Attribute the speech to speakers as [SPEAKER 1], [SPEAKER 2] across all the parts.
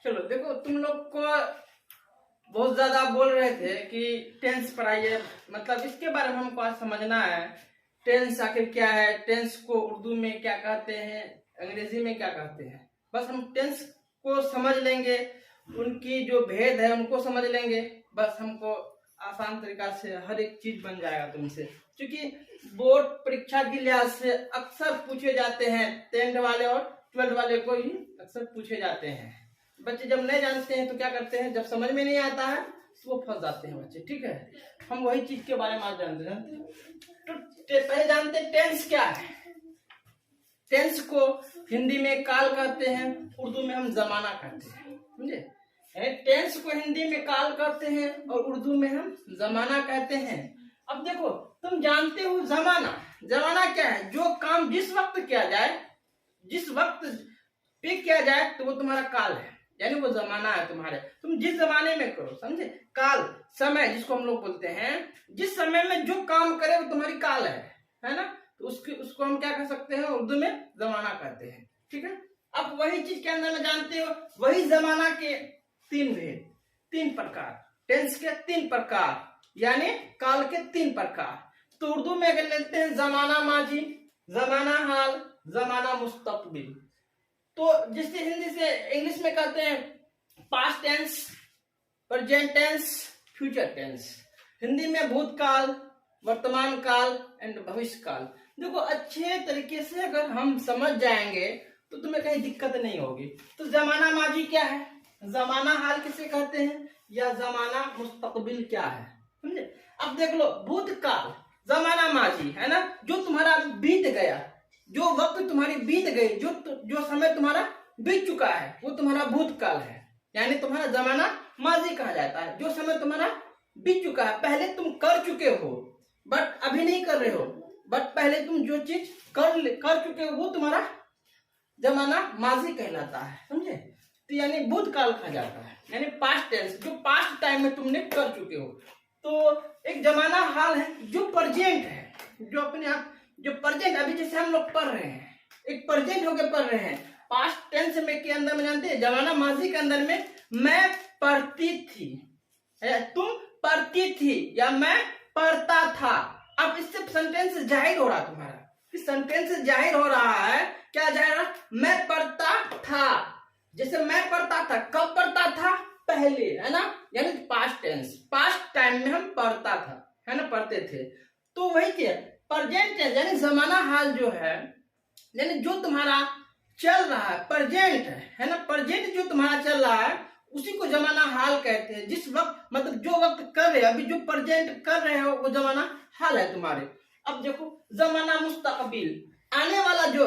[SPEAKER 1] चलो देखो, तुम लोग को बहुत ज्यादा बोल रहे थे कि टेंस पढ़ाइए, मतलब इसके बारे में हमको आज समझना है। टेंस आखिर क्या है, टेंस को उर्दू में क्या कहते हैं, अंग्रेजी में क्या कहते हैं। बस हम टेंस को समझ लेंगे, उनकी जो भेद है उनको समझ लेंगे, बस हमको आसान तरीका से हर एक चीज बन जाएगा तुमसे। क्योंकि बोर्ड परीक्षा के लिहाज से अक्सर पूछे जाते हैं, 10th वाले और 12th वाले को ही अक्सर पूछे जाते हैं। बच्चे जब नहीं जानते हैं तो क्या करते हैं, जब समझ में नहीं आता है तो वो फंस जाते हैं बच्चे। ठीक है, हम वही चीज के बारे में आज जानते हैं। तो पहले जानते हैं टेंस क्या है। टेंस को हिंदी में काल कहते हैं, उर्दू में हम जमाना कहते हैं, समझे। टेंस को हिंदी में काल कहते हैं और उर्दू में हम जमाना कहते हैं। अब देखो, तुम जानते हो जमाना, जमाना क्या है, जो काम जिस वक्त किया जाए, जिस वक्त पे किया जाए तो वो तुम्हारा काल है, यानी वो जमाना है तुम्हारे। तुम जिस जमाने में करो, समझे। काल समय जिसको हम लोग बोलते हैं, जिस समय में जो काम करे वो तुम्हारी काल है ना। तो उसको हम क्या कह सकते हैं, उर्दू में जमाना कहते हैं। ठीक है, अब वही चीज के अंदर में जानते हो, वही जमाना के 3 भेद, 3 प्रकार, टेंस के 3 प्रकार, यानी काल के 3 प्रकार। तो उर्दू में अगर लेते हैं जमाना माजी, जमाना हाल, जमाना मुस्तकबिल। तो जिससे हिंदी से इंग्लिश में कहते हैं past tense, present tense, future tense. Hindi में भूतकाल, वर्तमान काल एंड भविष्य काल। देखो, अच्छे तरीके से अगर हम समझ जाएंगे तो तुम्हें कहीं दिक्कत नहीं होगी। तो जमाना माजी क्या है, जमाना हाल किसे कहते हैं, या जमाना मुस्तकबिल क्या है, समझे। अब देख लो, भूतकाल जमाना माजी है ना, जो तुम्हारा बीत गया, जो वक्त तुम्हारी बीत गई, जो समय तुम्हारा बीत चुका है वो तुम्हारा भूतकाल है, यानी तुम्हारा जमाना माजी कहा जाता है। जो समय तुम्हारा बीत चुका है, पहले तुम कर चुके हो बट अभी नहीं कर रहे हो, बट पहले तुम जो चीज कर चुके हो वो तुम्हारा जमाना माजी कहलाता है, समझे। तो यानी भूतकाल कहा जाता है, यानी पास्ट टेंस, जो पास्ट टाइम में तुमने कर चुके हो। तो एक जमाना हाल है जो प्रेजेंट है, जो अपने आप, जो प्रेजेंट अभी जैसे हम लोग पढ़ रहे हैं, एक प्रेजेंट होके पढ़ रहे हैं। पास्ट टेंस में के अंदर में जानते हैं, जमाना माजी के अंदर में मैं पढ़ती थी, तुम पढ़ती थी, या मैं पढ़ता था। अब इससे सेंटेंस जाहिर हो रहा तुम्हारा, इस सेंटेंस जाहिर हो रहा है, क्या जाहिर रहा, मैं पढ़ता था। जैसे मैं पढ़ता था, कब पढ़ता था, पहले, है ना, यानी पास्ट टेंस, पास्ट टाइम में हम पढ़ता था, है ना, पढ़ते थे। तो वही क्या, प्रेजेंट टेंस यानी जमाना हाल जो है, यानी जो तुम्हारा चल रहा है, प्रेजेंट है ना, प्रेजेंट जो तुम्हारा चल रहा है उसी को जमाना हाल कहते हैं। जिस वक्त, मतलब जो वक्त कर रहे हो, अभी जो प्रेजेंट कर रहे हो वो जमाना हाल है तुम्हारे। अब देखो, जमाना मुस्तकबिल, आने वाला जो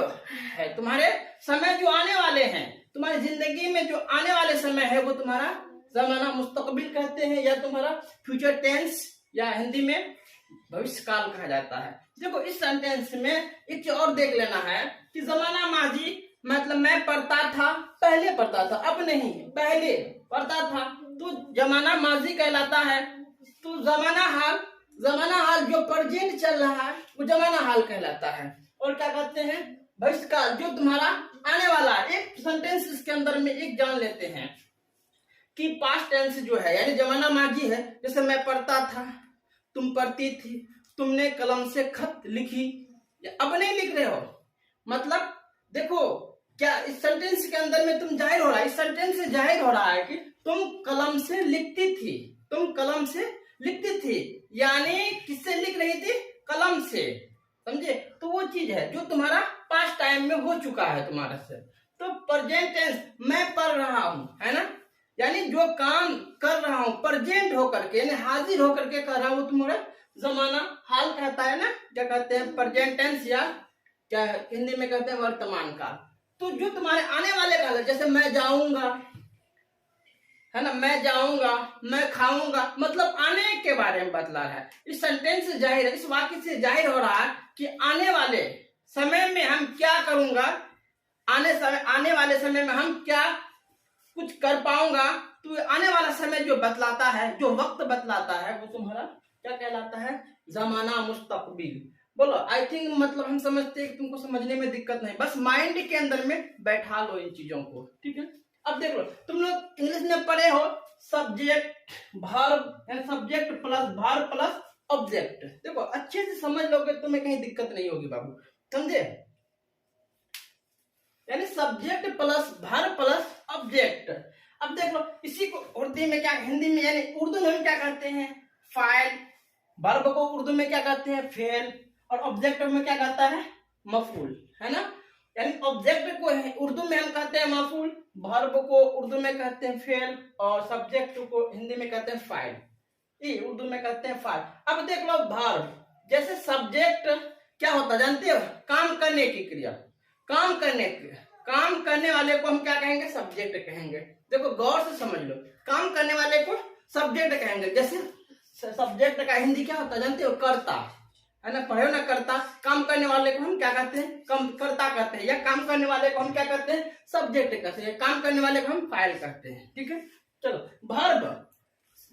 [SPEAKER 1] है तुम्हारे समय, जो आने वाले हैं तुम्हारी जिंदगी में, जो आने वाले समय है वो तुम्हारा जमाना मुस्तकबिल कहते हैं, या तुम्हारा फ्यूचर टेंस, या हिंदी में भविष्य काल कहा जाता है। देखो, इस सेंटेंस में एक चीज और देख लेना है कि जमाना माजी मतलब मैं पढ़ता था, पहले पढ़ता था, अब नहीं, पहले पढ़ता था, तो जमाना माजी कहलाता है। तो जमाना हाल जो प्रेजेंट चल रहा है वो जमाना हाल कहलाता है। और क्या कहते हैं, भविष्य काल, जो तुम्हारा आने वाला है। एक सेंटेंस इसके अंदर में एक जान लेते हैं कि पास्ट टेंस जो है, यानी जमाना माजी है, जैसे मैं पढ़ता था, तुम पढ़ती थी, तुमने कलम से खत लिखी, अब नहीं लिख रहे हो। मतलब देखो, क्या इस सेंटेंस के अंदर में तुम जाहिर हो रहा है, इस सेंटेंस से जाहिर हो रहा है कि तुम कलम से लिखती थी, तुम कलम से लिखती थी, यानी किससे लिख रही थी, कलम से, समझे। तो वो चीज है जो तुम्हारा पास्ट टाइम में हो चुका है तुम्हारा से। तो प्रेजेंट टेंस, मैं पढ़ रहा हूं, है ना, यानी जो काम कर रहा हूं प्रेजेंट होकर के, यानी हाजिर होकर के कर रहा हूं, तुम्हारा जमाना हाल कहता है ना, क्या कहते हैं, प्रेजेंट टेंस, या क्या हिंदी में कहते हैं वर्तमान काल। तो जो तुम्हारे आने वाले काल है, जैसे मैं जाऊंगा, है ना, मैं जाऊंगा, मैं खाऊंगा, मतलब आने के बारे में बतला रहा है। इस सेंटेंस से जाहिर है, इस वाक्य से जाहिर हो रहा है कि आने वाले समय में हम क्या करूंगा, आने वाले समय में हम क्या कुछ कर पाऊंगा। तो आने वाला समय जो बतलाता है, जो वक्त बतलाता है, वो तुम्हारा क्या कहलाता है, जमाना मुस्तकबिल। बोलो आई थिंक, मतलब हम समझते हैं कि तुमको समझने में दिक्कत नहीं, बस माइंड के अंदर में बैठा लो इन चीजों को, ठीक है। अब देख लो, तुम लोग इंग्लिश में पढ़े हो सब्जेक्ट वर्ब, यानी subject plus verb plus object. देखो अच्छे से समझ लोगे, तुम्हें कहीं दिक्कत नहीं होगी बाबू, समझे। यानी subject plus verb plus object. अब देख लो, इसी को उर्दू में क्या, हिंदी में यानी उर्दू में हम क्या कहते हैं, फाइल। वर्ब को उर्दू में क्या कहते हैं, फेल। और ऑब्जेक्ट में क्या कहता है, मफूल, है ना। यानी ऑब्जेक्ट को उर्दू में हम कहते हैं मफूल, वर्ब को उर्दू में कहते हैं फेल, और सब्जेक्ट को हिंदी में कहते हैं फाइल, ये उर्दू में कहते हैं फाइल। अब देख लो वर्ब, जैसे सब्जेक्ट क्या होता है जानते हो, काम करने की क्रिया, काम करने वाले को हम क्या कहेंगे, सब्जेक्ट कहेंगे। देखो गौर से समझ लो, काम करने वाले को सब्जेक्ट कहेंगे। जैसे सब्जेक्ट का हिंदी क्या होता है जानते हो, कर्ता, है ना, पढ़ो ना, कर्ता। काम करने वाले को हम क्या कहते हैं, कर्ता कहते हैं, या काम करने वाले को हम क्या कहते हैं, सब्जेक्ट कहते हैं, काम करने वाले को हम फाइल कहते हैं, ठीक है। चलो वर्ब,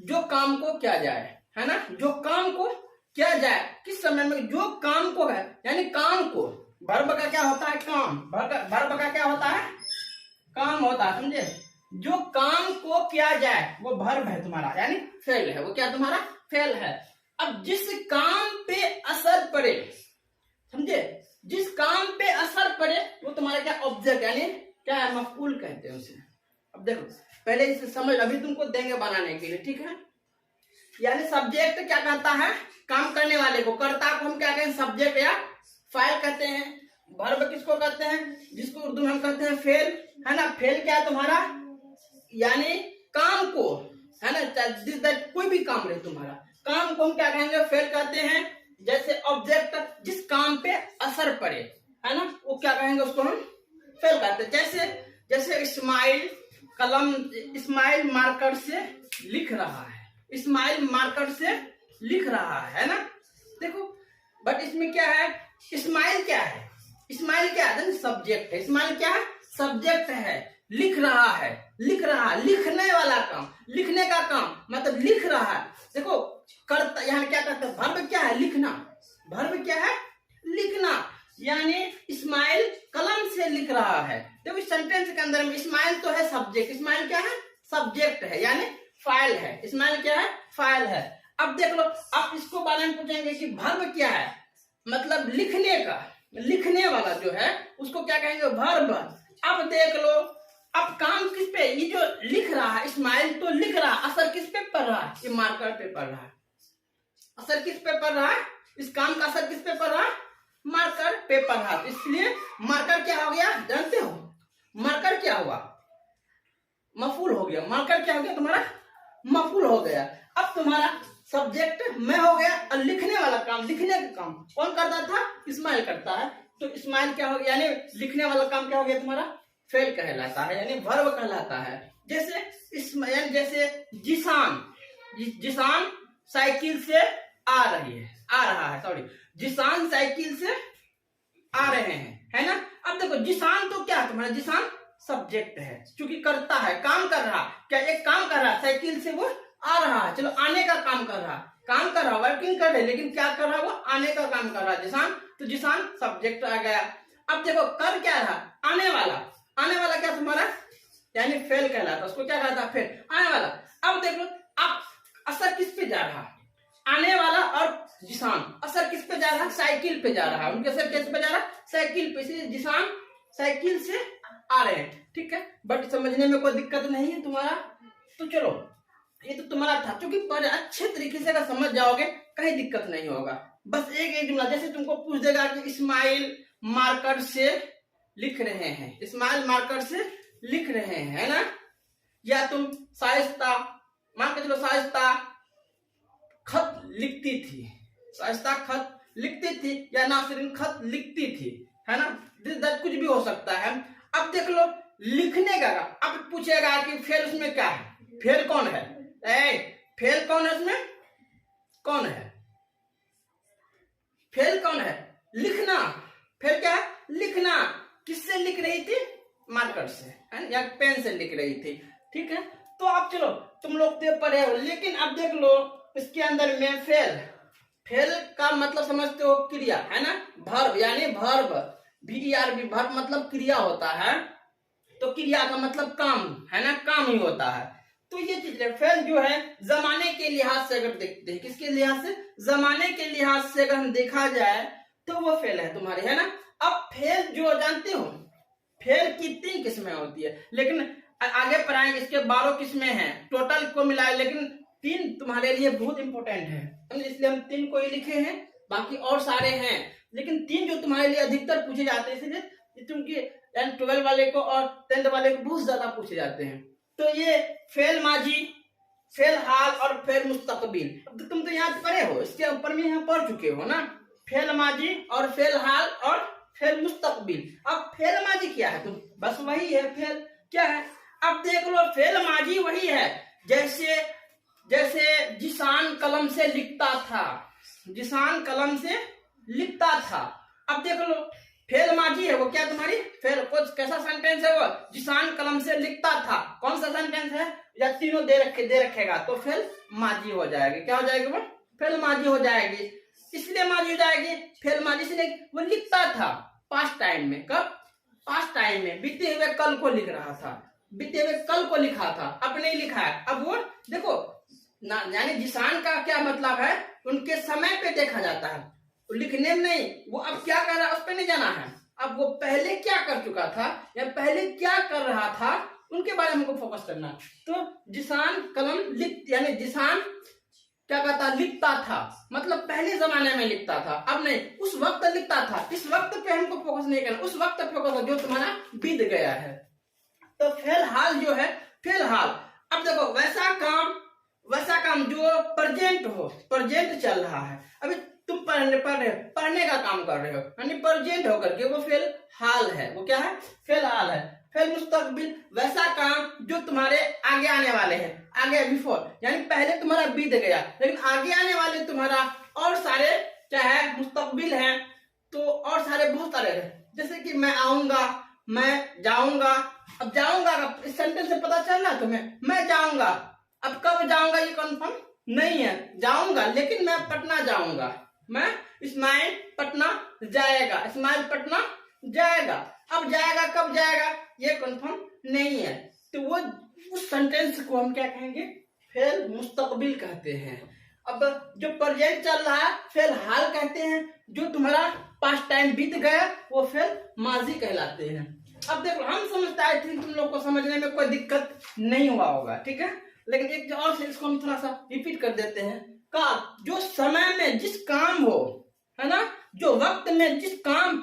[SPEAKER 1] जो काम को किया जाए, है ना, जो काम को किया जाए, किस समय में, जो काम को है, यानी काम को, वर्ब का क्या होता है, काम, वर्ब का क्या होता है, काम होता है, समझे। जो काम को किया जाए वो वर्ब है तुम्हारा, यानी फेल है, वो क्या तुम्हारा फेल है। अब जिस काम पे असर पड़े, समझे, जिस काम पे असर पड़े वो तुम्हारा क्या, ऑब्जेक्ट, यानी क्या है, मफूल कहते हैं उसे। अब देखो पहले इसे समझ, अभी तुमको देंगे बनाने के लिए, ठीक है। यानी सब्जेक्ट क्या कहता है, काम करने वाले को, कर्ता को हम क्या कहें, सब्जेक्ट या फाइल कहते हैं। वर्ब किसको कहते हैं, जिसको उर्दू में हम कहते हैं फेल, है ना। फेल क्या है तुम्हारा, यानी काम को, है ना, कोई भी काम रहे तुम्हारा, काम को हम क्या कहेंगे, फेल कहते हैं। जैसे ऑब्जेक्ट, जिस काम पे असर पड़े, है ना, वो क्या कहेंगे, उसको हम फेल कहते हैं। जैसे इस्माइल कलम, इस्माइल मार्कर से लिख रहा है, इस्माइल मार्कर से लिख रहा है ना। देखो बट इसमें क्या है, इस्माइल क्या है, इस्माइल क्या है, सब्जेक्ट है। इस्माइल क्या है, सब्जेक्ट है। लिख रहा है, लिखने वाला काम, लिखने का काम, मतलब लिख रहा है। देखो करता, यहाँ क्या करता है, वर्ब क्या है, लिखना, वर्ब क्या है, लिखना। यानी इस्माइल कलम से लिख रहा है। देखो इस सेंटेंस के अंदर में इस्माइल तो है सब्जेक्ट, इस्माइल क्या है, सब्जेक्ट है, यानी फाइल है। इस्माइल क्या है, फाइल है। अब देख लो, आप इसको बारे में पूछेंगे कि वर्ब क्या है, मतलब लिखने का, लिखने वाला जो है उसको क्या कहेंगे, वर्ब। अब देख लो, अब काम किस पे, ये जो लिख रहा है इस्माइल तो लिख रहा है, असर किस पे पड़ रहा है, ये मार्कर पे पड़ रहा है। असर किस पे पड़ रहा है, इस काम का असर किस पे पड़ रहा है, मार्कर पे पड़ रहा है। इसलिए मार्कर क्या हो गया जानते हो, मार्कर क्या हुआ, मफूल हो गया। मार्कर क्या हो गया तुम्हारा, मफूल हो गया। अब तुम्हारा सब्जेक्ट मैं हो गया, और लिखने वाला काम, लिखने का काम कौन करता था, इस्माइल करता है। तो इस्माइल क्या हो गया, यानी लिखने वाला काम क्या हो गया तुम्हारा, फेल कहलाता है, यानी वर्ब कहलाता है। जैसे इस्माइल, जैसे जिसान, जिसान साइकिल से आ रहा है, सॉरी, जिसान साइकिल से आ रहे हैं, है ना। अब देखो जिसान तो क्या तुम्हारा, जिसान सब्जेक्ट है, क्योंकि करता है, काम कर रहा, क्या एक काम कर रहा, साइकिल से वो आ रहा है, चलो आने का काम कर रहा, वर्किंग कर रहे, लेकिन क्या कर रहा, वो आने का काम कर रहा है, जिसान। तो जिसान सब्जेक्ट आ गया। अब देखो कर क्या रहा, आने वाला क्या तुम्हारा, यानी फेल कहलाता, उसको क्या कहता है, फेल, आने वाला। अब देखो, अब असर किस पे जा रहा, आने वाला और जिसान, असर किस पे जा रहा, साइकिल पे जा रहा है, उनके असर किस पे जा रहा, साइकिल पे, इसलिए जिसान साइकिल से आ रहे हैं, ठीक है। बट समझने में कोई दिक्कत नहीं है तुम्हारा, तो चलो ये तो तुम्हारा था, क्योंकि बड़े अच्छे तरीके से अगर समझ जाओगे कहीं दिक्कत नहीं होगा। बस एक जुमला, जैसे तुमको पूछ देगा कि इस्माइल मार्कर से लिख रहे हैं, इस्माइल मार्कर से लिख रहे हैं, है ना। या तुम शाइस्ता, मान के चलो शाइस्ता खत लिखती थी, शाइस्ता खत लिखती थी, या नासरीन खत लिखती थी, है ना, कुछ भी हो सकता है। अब देख लो लिखने का, अब पूछेगा कि फेल उसमें क्या है, फेल कौन है, फेल कौन है, उसमें कौन है, फेल कौन है, लिखना। फेल क्या है, लिखना। किससे लिख रही थी, मार्कर से, है ना, या पेन से लिख रही थी, ठीक है। तो अब चलो तुम लोग तो पढ़े हो, लेकिन अब देख लो इसके अंदर में फेल, फेल का मतलब समझते हो क्रिया, है ना, वर्ब यानी वर्ब, VERB वर्ब मतलब क्रिया होता है, तो क्रिया का मतलब काम, है ना, काम ही होता है। तो ये चीज है, फेल जो है जमाने के लिहाज से अगर देखते हैं, किसके लिहाज से, जमाने के लिहाज से अगर हम देखा जाए तो वो फेल है तुम्हारी, है ना। अब फेल जो जानते हो, फेल की 3 किस्में होती है, लेकिन आगे पढ़ाएंगे इसके 12 किस्में हैं टोटल को मिलाए, लेकिन 3 तुम्हारे लिए बहुत इंपॉर्टेंट है, इसलिए हम 3 को ही लिखे हैं, बाकी और सारे हैं, लेकिन 3 जो तुम्हारे लिए अधिकतर पूछे जाते हैं, इसलिए तुमके 12 वाले को और 10th वाले को बहुत ज्यादा पूछे जाते हैं। तो ये फेल माजी, फेल हाल और फेल मुस्तकबिल, तो तुम तो यहाँ पढ़े हो, इसके ऊपर में यहाँ पढ़ चुके हो ना, फेल माजी और फेल हाल और फेल मुस्तकबिल। अब फेल माजी क्या है, तुम बस वही है, फेल क्या है, अब देख लो, फेल माजी वही है, जैसे जिसान कलम से लिखता था, जिसान कलम से लिखता था। अब देख लो, फेल माजी है वो, क्या तुम्हारी फेल, कुछ कैसा सेंटेंस है वो, जिसान कलम से लिखता था, कौन सा सेंटेंस है, या तीनों दे रखेगा तो फेल माजी हो जाएगी, क्या हो जाएगी वो, फेल माजी हो जाएगी। इसलिए माजी हो जाएगी फेल माजी, इसलिए वो लिखता था पास्ट टाइम में, कब, पास्ट टाइम में, बीते हुए कल को लिख रहा था, बीते हुए कल को लिखा था, अब नहीं लिखा है। अब वो देखो ना, यानी जिसान का क्या मतलब है, उनके समय पे देखा जाता है, लिखने में नहीं, वो अब क्या कर रहा है उस पर नहीं जाना है, अब वो पहले क्या कर चुका था या पहले क्या कर रहा था उनके बारे में हमको फोकस करना। तो जिसान कलम लिख, यानी जिसान क्या कहता, लिखता था, मतलब पहले जमाने में लिखता था, अब नहीं, उस वक्त लिखता था, इस वक्त पे हमको फोकस नहीं करना, उस वक्त पे फोकस जो तुम्हारा बीत गया है। तो फेल हाल जो है, फेल हाल, अब देखो वैसा काम जो प्रेजेंट हो, प्रेजेंट चल रहा है, अभी तुम पढ़ने का काम कर रहे हो, यानी प्रेजेंट होकर के वो फेल हाल है, वो क्या है, फेल हाल है। फेल मुस्तकबिल, वैसा काम जो तुम्हारे आगे आने वाले हैं, आगे बिफोर, यानी पहले तुम्हारा बीत गया, लेकिन आगे आने वाले तुम्हारा और सारे क्या है, मुस्तकबिल है, तो और सारे बहुत सारे हैं, जैसे कि मैं आऊंगा, मैं जाऊंगा। अब जाऊंगा का इस सेंटेंस से पता चल रहा है तुम्हें, मैं जाऊंगा, अब कब जाऊंगा ये कंफर्म नहीं है, जाऊंगा लेकिन मैं पटना जाऊंगा, मैं इस्माइल पटना जाएगा, इस्माइल पटना जाएगा, अब जाएगा कब जाएगा ये कंफर्म नहीं है, तो वो उस सेंटेंस को हम क्या कहेंगे, फेल मुस्तकबिल कहते हैं। अब जो प्रेजेंट चल रहा है फेल हाल कहते हैं, जो तुम्हारा पास्ट टाइम बीत गया वो फेल माजी कहलाते हैं। अब देखो, हम समझते हैं, तुम लोग को समझने में कोई दिक्कत नहीं हुआ होगा, ठीक है, लेकिन एक और से इसको हम थोड़ा सा रिपीट कर देते हैं, का जो समय में जिस काम हो, है ना, जो वक्त में जिस काम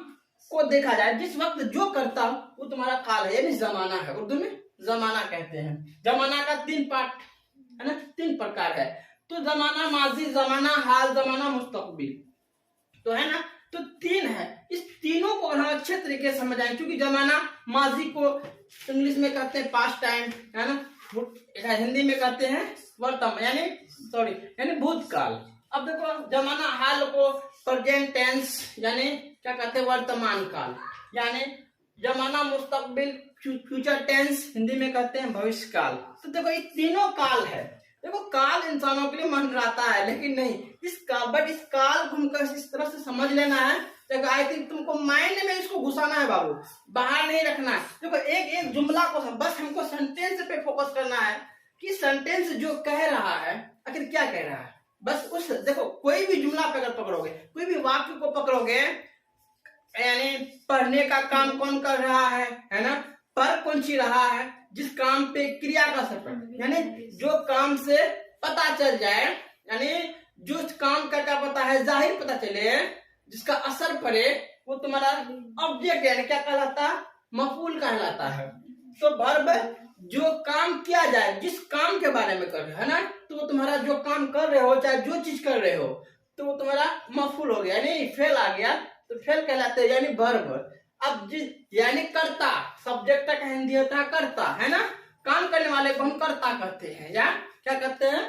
[SPEAKER 1] को देखा जाए, जिस वक्त जो करता हो वो तुम्हारा काल है, यानी जमाना है, उर्दू में जमाना कहते हैं। जमाना का 3 पार्ट है ना, 3 प्रकार है, तो जमाना माजी, जमाना हाल, जमाना मुस्तकबिल, तो है ना, तो 3 है, इस तीनों को हम अच्छे तरीके से समझाएं, क्योंकि जमाना माजी को इंग्लिश में कहते हैं पास्ट टाइम, है ना, हिंदी में कहते हैं वर्तमान, यानी भूतकाल। अब देखो, जमाना हाल को प्रेजेंट टेंस, यानी क्या कहते हैं, वर्तमान काल, यानी जमाना मुस्तकबिल फ्यूचर टेंस, हिंदी में कहते हैं भविष्य काल। तो देखो ये तीनों काल है, देखो काल इंसानों के लिए मंडराता है, लेकिन नहीं, इस काल को हमको इस तरह से समझ लेना है। देखो आई थिंक तुमको माइंड में इसको घुसाना है बाबू, बाहर नहीं रखना है। देखो एक जुमला को बस हमको सेंटेंस पे फोकस करना है, कि सेंटेंस जो कह रहा है आखिर क्या कह रहा है, बस उस, देखो कोई भी जुमला पे अगर पकड़ोगे, कोई भी वाक्य को पकड़ोगे, यानी पढ़ने का काम कौन कर रहा है ना, पर कौन सी रहा है, जिस काम पे क्रिया का असर पड़े, यानी जो काम से पता चल जाए, यानी जो काम का क्या पता है, जाहिर पता चले, जिसका असर पड़े, वो तुम्हारा ऑब्जेक्ट, यानी क्या कहलाता है, मफूल कहलाता है। तो वर्ब जो काम किया जाए, जिस काम के बारे में कर रहे हो, है ना, तो वो तुम्हारा जो काम कर रहे हो, चाहे जो चीज कर रहे हो, तो वो तुम्हारा मफूल हो गया, यानी फेल आ गया, तो फेल कहलाते हैं, यानी वर्ब। अब यानी कर्ता, सब्जेक्ट का हिंदी होता है कर्ता, है ना, काम करने वाले को हम कर्ता कहते हैं, या क्या कहते हैं,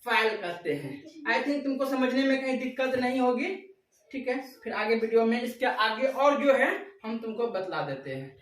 [SPEAKER 1] फाइल कहते हैं। आई थिंक तुमको समझने में कहीं दिक्कत नहीं होगी, ठीक है, फिर आगे वीडियो में इसके आगे और जो है हम तुमको बतला देते हैं।